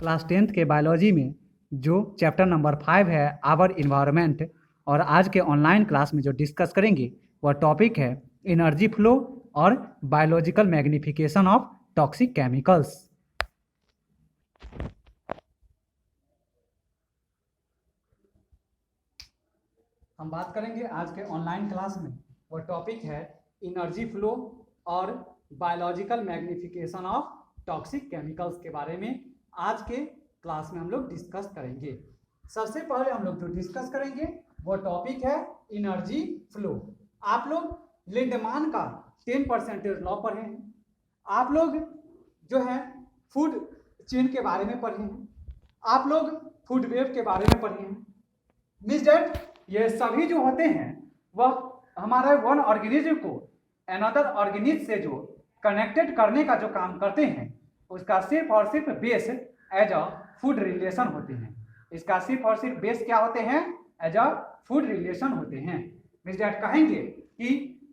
Class 10th के biology में जो चैप्टर नंबर 5 है आवर इन्वायरमेंट, और आज के ऑनलाइन क्लास में जो डिस्कस करेंगे वह टॉपिक है एनर्जी फ्लो और biological magnification of toxic chemicals. हम बात करेंगे आज के ऑनलाइन क्लास में, वह टॉपिक है एनर्जी फ्लो और biological magnification of toxic chemicals के बारे में आज के क्लास में हम लोग डिस्कस करेंगे। सबसे पहले हम लोग जो डिस्कस करेंगे वो टॉपिक है एनर्जी फ्लो। आप लोग लिंडमान का 10% लॉ पढ़े हैं, आप लोग जो है फूड चेन के बारे में पढ़े हैं, आप लोग फूड वेव के बारे में पढ़े हैं। मीन्स दैट ये सभी जो होते हैं वह हमारे वन ऑर्गेनिज्म को अनदर ऑर्गेनिज्म से जो कनेक्टेड करने का जो काम करते हैं उसका सिर्फ और सिर्फ base as a food relation होते हैं। इसका सिर्फ और सिर्फ बेस क्या होते हैं? एज अ फूड रिलेशन होते हैं। मीन्स दैट कहेंगे कि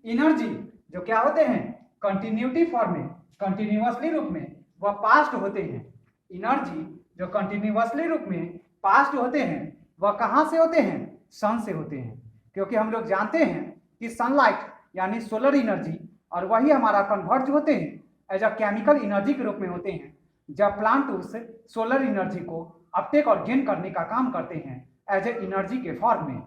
एनर्जी जो क्या होते हैं कंटिन्यूटी फॉर्म में, कंटिन्यूअसली रूप में वह पास्ट होते हैं। एनर्जी जो कंटिन्यूअसली रूप में पास्ट होते हैं वह कहाँ से होते हैं? सन से होते हैं, क्योंकि हम लोग जानते हैं कि सनलाइट यानी सोलर एनर्जी और वही हमारा कन्वर्ट होते हैं एज अ केमिकल एनर्जी के रूप में होते हैं, जब प्लांट उस सोलर एनर्जी को अपटेक और गेन करने का काम करते हैं एज ए एनर्जी के फॉर्म में।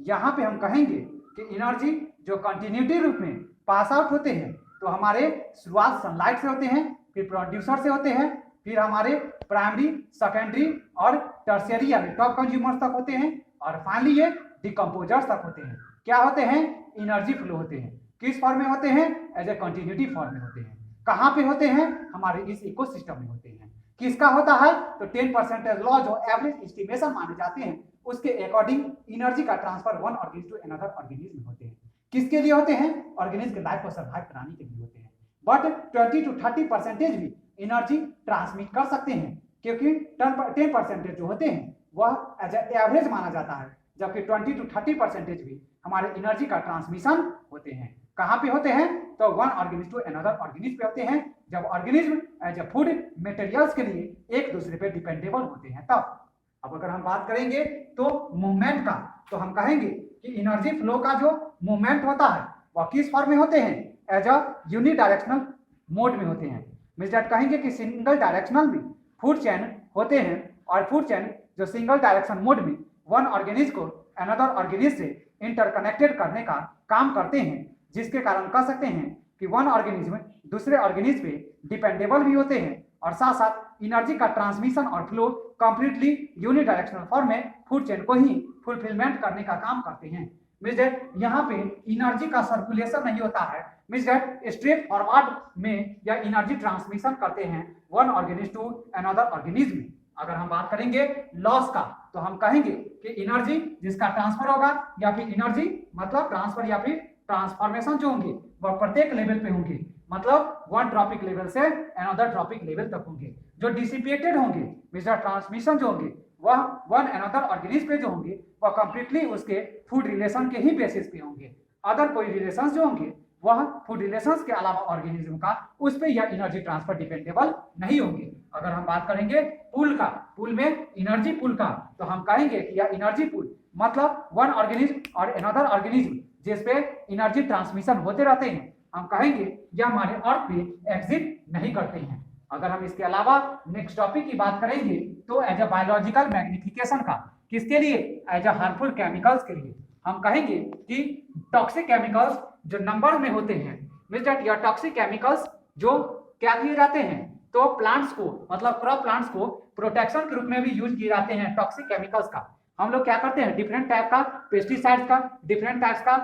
यहाँ पे हम कहेंगे कि एनर्जी जो कंटिन्यूटी रूप में पास आउट होते हैं तो हमारे शुरुआत सनलाइट से होते हैं, फिर प्रोड्यूसर से होते हैं, फिर हमारे प्राइमरी, सेकेंडरी और टर्शियरी यानी टॉप कंज्यूमर्स तक होते हैं, और फाइनली ये डिकम्पोजर्स तक होते हैं। क्या होते हैं? एनर्जी फ्लो होते हैं। किस फॉर्म में होते हैं? एज ए कंटिन्यूटी फॉर्म में होते हैं। कहाँ पे होते हैं? हमारे इस इकोसिस्टम में होते हैं। किसका होता है? तो 10% लॉ जो एवरेज एस्टिमेशन माने जाते हैं उसके अकॉर्डिंग एनर्जी का transfer one organism to another organism में होते हैं। किसके लिए होते हैं? ऑर्गेनिज्म के लाइफ को सर्वाइव कराने के लिए होते हैं। बट 20 to 30% भी एनर्जी ट्रांसमिट कर सकते हैं, क्योंकि 10% जो होते हैं वह एज एवरेज माना जाता है, जबकि 20 to 30% भी हमारे एनर्जी का ट्रांसमिशन होते हैं। कहाँ पे होते हैं? तो one organism to another organism पे होते हैं, जब organism as a food materials के लिए एक दूसरे पे डिपेंडेबल होते हैं तब। अब अगर हम बात करेंगे तो मूवमेंट का, तो हम कहेंगे कि एनर्जी फ्लो का जो मूवमेंट होता है वह किस फॉर्म में होते हैं? एज अ यूनिडायरेक्शनल मोड में होते हैं। मीन्स दैट कहेंगे कि सिंगल डायरेक्शनल भी फूड चेन होते हैं, और फूड चेन जो सिंगल डायरेक्शन मोड में वन ऑर्गेनिज्म को अनदर ऑर्गेनिज्म से इंटरकनेक्टेड करने का काम करते हैं, जिसके कारण कह सकते हैं कि वन ऑर्गेनिज्म दूसरे ऑर्गेनिज्म पे डिपेंडेबल भी होते हैं, और साथ साथ एनर्जी का ट्रांसमिशन और फ्लो कंप्लीटली यूनिडायरेक्शनल फॉर्म में फूड चेन को ही फुलफिलमेंट करने का काम करते हैं। मीन्स दैट यहाँ पे एनर्जी का सर्कुलेशन नहीं होता है, मीन्स दैट स्ट्रेट फॉरवर्ड में या एनर्जी ट्रांसमिशन करते हैं one organism to another organism में। अगर हम बात करेंगे लॉस का, तो हम कहेंगे कि एनर्जी जिसका ट्रांसफर होगा या फिर एनर्जी मतलब ट्रांसफर या फिर ट्रांसफॉर्मेशन जो होंगे वह प्रत्येक लेवल पे होंगे, मतलब वन ट्रॉपिक लेवल से अनदर ट्रॉपिक लेवल तक होंगे। जो डिसिपेटेड होंगे मीन्स ट्रांसमिशन जो होंगे वह वन अनदर ऑर्गेनिज्म पे जो होंगे वह कंप्लीटली उसके फूड रिलेशन के ही बेसिस पे होंगे। अदर कोई रिलेशन जो होंगे वह फूड रिलेशंस के अलावा ऑर्गेनिज्म का उस पे यह एनर्जी ट्रांसफर डिपेंडेबल नहीं होंगे। अगर हम बात करेंगे पूल का, पूल में एनर्जी पूल का, तो हम कहेंगे कि यह एनर्जी पूल मतलब वन ऑर्गेनिज्म और अनदर ऑर्गेनिज्म जिसपे एनर्जी ट्रांसमिशन होते रहते हैं, हम कहेंगे यह हमारे अर्थ पे एग्जिट नहीं करते हैं। अगर हम इसके अलावा नेक्स्ट टॉपिक की बात करेंगे तो एज अ बायोलॉजिकल मैग्निफिकेशन का, किसके लिए? एज अ हार्मफुल केमिकल्स के लिए। हम कहेंगे कि टॉक्सिक केमिकल्स जो नंबर में होते हैं, मींस दैट यह टॉक्सिक केमिकल्स जो क्या किए जाते हैं तो प्लांट्स को मतलब क्रॉप प्लांट्स को प्रोटेक्शन के रूप में भी यूज किए जाते हैं। टॉक्सिक केमिकल्स का हम लोग क्या करते हैं? डिफरेंट टाइप का पेस्टिसाइड्स का, डिफरेंट टाइप्स का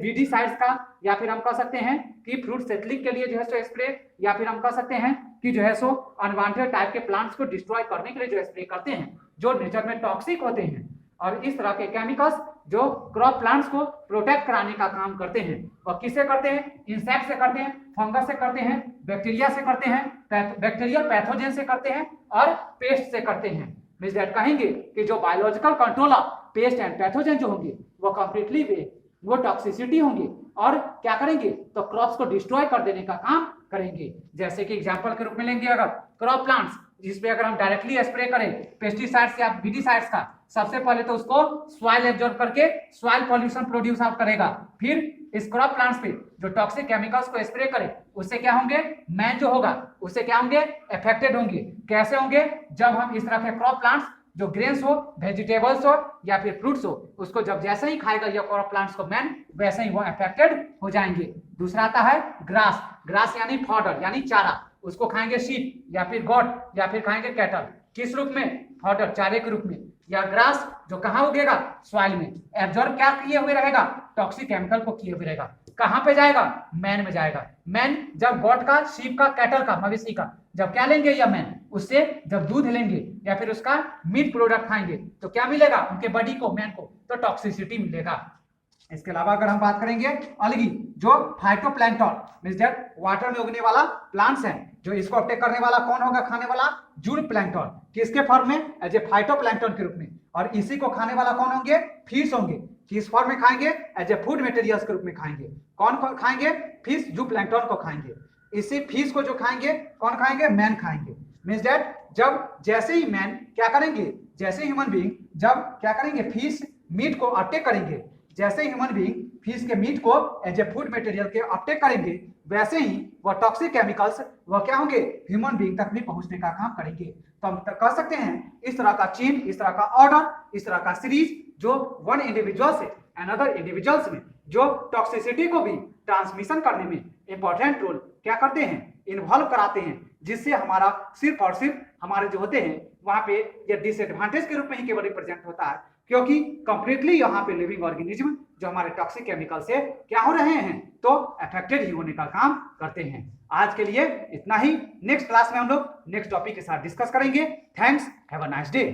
वीडीसाइड्स का, या फिर हम कह सकते हैं कि फ्रूट सेटलिंग के लिए जो है सो स्प्रे, या फिर हम कह सकते हैं कि जो है सो अनवांटेड टाइप के प्लांट्स को डिस्ट्रॉय करने के लिए जो स्प्रे करते हैं जो नेचर में टॉक्सिक होते हैं। और इस तरह के केमिकल्स जो क्रॉप प्लांट्स को प्रोटेक्ट कराने का काम करते हैं वह किससे करते हैं? इंसेक्ट से करते हैं, फंगस से करते हैं, बैक्टीरिया से करते हैं, बैक्टीरियल पैथोजन से करते हैं, और पेस्ट से करते हैं। मींस दैट कहेंगे कि जो biological control of paste and pathogen जो होंगे वो कंप्लीटली वो टॉक्सिसिटी होंगे और क्या करेंगे तो क्रॉप्स को डिस्ट्रॉय कर देने का काम करेंगे। जैसे कि एग्जांपल के रूप में लेंगे, अगर क्रॉप प्लांट्स जिस पे अगर हम डायरेक्टली स्प्रे करें पेस्टिसाइड्स या विडिसाइड्स का, सबसे पहले तो उसको सॉइल एब्जॉर्ब करके सॉइल पॉल्यूशन प्रोड्यूस आउट करेगा। फिर इस क्रॉप प्लांट्स पे जो टॉक्सिक केमिकल्स को स्प्रे करे उससे क्या होंगे, मैन जो होगा उससे क्या होंगे, अफेक्टेड होंगे। कैसे होंगे, जब हम इस तरह के क्रॉप प्लांट्स जो ग्रेन्स हो, वेजिटेबल्स हो या फिर फ्रूट्स हो, उसको जब जैसे ही खाएगा ये क्रॉप प्लांट्स को मैन, वैसे ही वो अफेक्टेड हो जाएंगे। दूसरा आता है ग्रास। ग्रास यानी फॉडर यानी चारा, उसको खाएंगे शीप या फिर गॉट या फिर खाएंगे कैटल। किस रूप में, फॉडर चारे के रूप में। या ग्रास जो कहाँ उगेगा, सॉइल में, एब्जॉर्ब क्या किए हुए रहेगा, टॉक्सिक केमिकल को किए हुए रहेगा। कहाँ पे जाएगा, मैन में जाएगा। मैन जब गॉट का, शीप का, कैटल का, मवेशी का जब क्या लेंगे या मैन, उससे जब दूध लेंगे या फिर उसका मीट प्रोडक्ट खाएंगे तो क्या मिलेगा उनके बॉडी को, मैन को, तो टॉक्सिसिटी मिलेगा। इसके अलावा अगर हम बात करेंगे अलगी, जो फाइटोप्लैंक्टन मींस दैट वाटर में उगने वाला प्लांट्स हैं, जो इसको अपटेक करने वाला कौन होगा, खाने वाला जूड प्लैंक्टन, किसके फॉर्म में, एज ए फाइटोप्लैंक्टन के रूप में। और इसी को खाने वाला कौन होंगे, फिश होंगे। किस फॉर्म में खाएंगे, एज ए फूड मटेरियल्स के रूप में खाएंगे। कौन खाएंगे, फिश, जू प्लैंक्टन को खाएंगे। इसी फिश को जो खाएंगे कौन खाएंगे, मैन खाएंगे। मींस दैट जब जैसे ही मैन क्या करेंगे, जैसे ह्यूमन बीइंग जब क्या करेंगे, फिश मीट को अपटेक करेंगे, जैसे ह्यूमन बीइंग फिश के मीट को एज ए फूड मटेरियल के अपटेक करेंगे, वैसे ही वह टॉक्सिक केमिकल्स वह क्या होंगे, ह्यूमन बीइंग तक भी पहुंचने का काम करेंगे। तो हम कह सकते हैं इस तरह का चेन, इस तरह का ऑर्डर, इस तरह का सीरीज जो वन इंडिविजुअल से अनदर इंडिविजुअल्स में जो टॉक्सिसिटी को भी ट्रांसमिशन करने में इंपॉर्टेंट रोल क्या करते हैं, इन्वॉल्व कराते हैं, जिससे हमारा सिर्फ और सिर्फ हमारे जो होते हैं वहां पे ये डिसएडवांटेज के रूप में ही केवल रिप्रेजेंट होता है, क्योंकि कंप्लीटली यहाँ पे लिविंग ऑर्गेनिज्म जो हमारे टॉक्सिक केमिकल से क्या हो रहे हैं, तो अफेक्टेड ही होने का काम करते हैं। आज के लिए इतना ही। नेक्स्ट क्लास में हम लोग नेक्स्ट टॉपिक के साथ डिस्कस करेंगे। Thanks, have a nice day.